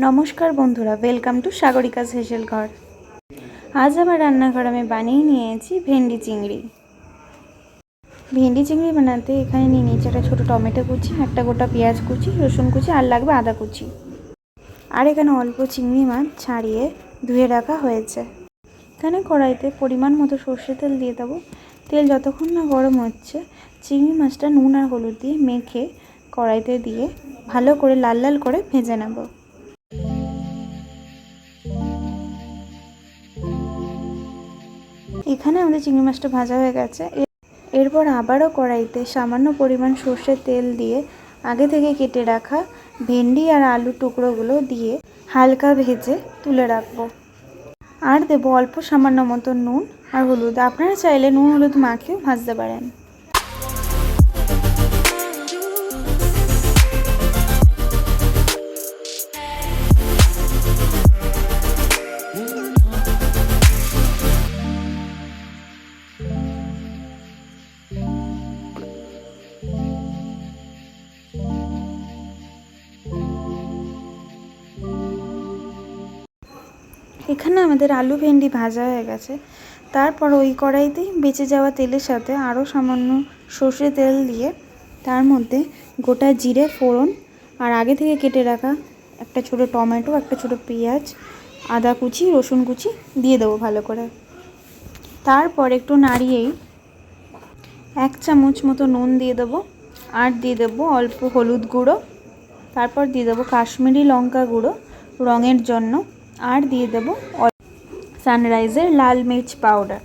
নমস্কার বন্ধুরা, welcome to সাগরিকাস হেসেল ঘর। আজ আমার রান্নাঘর আমি বানিয়ে নিয়েছি ভেন্ডি চিংড়ি। ভেন্ডি চিংড়ি বানাতে এখানে নিয়ে নিয়েছি একটা ছোটো টমেটো কুচি, একটা গোটা পেঁয়াজ কুচি, রসুন কুচি, আর লাগবে আদা কুচি। আর এখানে অল্প চিংড়ি মাছ ছাড়িয়ে ধুয়ে রাখা হয়েছে। এখানে কড়াইতে পরিমাণ মতো সর্ষে তেল দিয়ে দেবো। তেল যতক্ষণ না গরম হচ্ছে, চিংড়ি মাছটা নুন আর হলুদ দিয়ে মেখে কড়াইতে দিয়ে ভালো করে লাল লাল করে ভেজে নেব। এখানে আমাদের চিংড়ি মাছটা ভাজা হয়ে গেছে। এরপর আবারও কড়াইতে সামান্য পরিমাণ সর্ষের তেল দিয়ে আগে থেকে কেটে রাখা ভেন্ডি আর আলুর টুকরোগুলো দিয়ে হালকা ভেজে তুলে রাখবো। আর দেবো অল্প সামান্য মতো নুন আর হলুদ। আপনারা চাইলে নুন হলুদ মাখিয়েও ভাজতে পারেন। এখানে আমাদের আলু ভেন্ডি ভাজা হয়ে গেছে। তারপর ওই কড়াইতেই বেঁচে যাওয়া তেলের সাথে আরও সামান্য সর্ষে তেল দিয়ে তার মধ্যে গোটা জিরে ফোড়ন আর আগে থেকে কেটে রাখা একটা ছোটো টমেটো, একটা ছোটো পেঁয়াজ, আদা কুচি, রসুন কুচি দিয়ে দেবো ভালো করে। তারপর একটু নাড়িয়েই 1 চামচ মতো নুন দিয়ে দেবো আর দিয়ে দেবো অল্প হলুদ গুঁড়ো। তারপর দিয়ে দেবো কাশ্মীরি লঙ্কা গুঁড়ো রঙের জন্য, আর দিয়ে দেবো সানরাইজের লাল মির্চ পাউডার।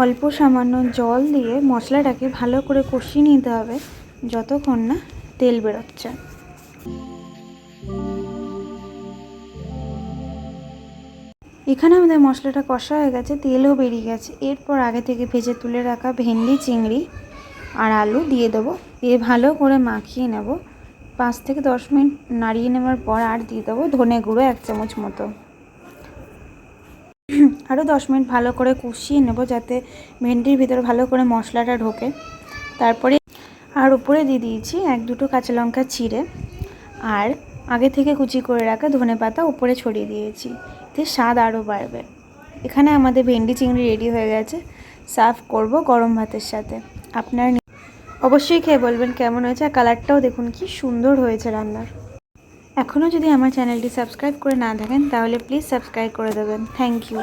অল্প সামান্য জল দিয়ে মশলাটাকে ভালো করে কষিয়ে নিতে হবে যতক্ষণ না তেল বেরোচ্ছে। এখানে আমাদের মশলাটা কষা হয়ে গেছে, তেলও বেরিয়ে গেছে। এরপর আগে থেকে ভেজে তুলে রাখা ভেন্ডি চিংড়ি আর আলু দিয়ে দেবো, দিয়ে ভালো করে মাখিয়ে নেব। 5 থেকে 10 মিনিট নাড়িয়ে নেওয়ার পর আর দিয়ে দেবো ধনে গুঁড়ো 1 চামচ মতো। আরও 10 মিনিট ভালো করে কষিয়ে নেব যাতে ভেন্ডির ভিতরে ভালো করে মশলাটা ঢোকে। তারপরে আর উপরে দিয়ে দিয়েছি 1-2 কাঁচা লঙ্কা চিড়ে, আর আগে থেকে কুচি করে রাখা ধনেপাতা উপরে ছড়িয়ে দিয়েছি, এতে স্বাদ আরও বাড়বে। এখানে আমাদের ভেন্ডি চিংড়ি রেডি হয়ে গেছে। সার্ভ করব গরম ভাতের সাথে। আপনারা অবশ্যই খেয়ে বলবেন কেমন হয়েছে। আর কালারটাও দেখুন কি সুন্দর হয়েছে রান্নার। এখনও যদি আমার চ্যানেলটি সাবস্ক্রাইব করে না থাকেন তাহলে প্লিজ সাবস্ক্রাইব করে দেবেন। Thank you.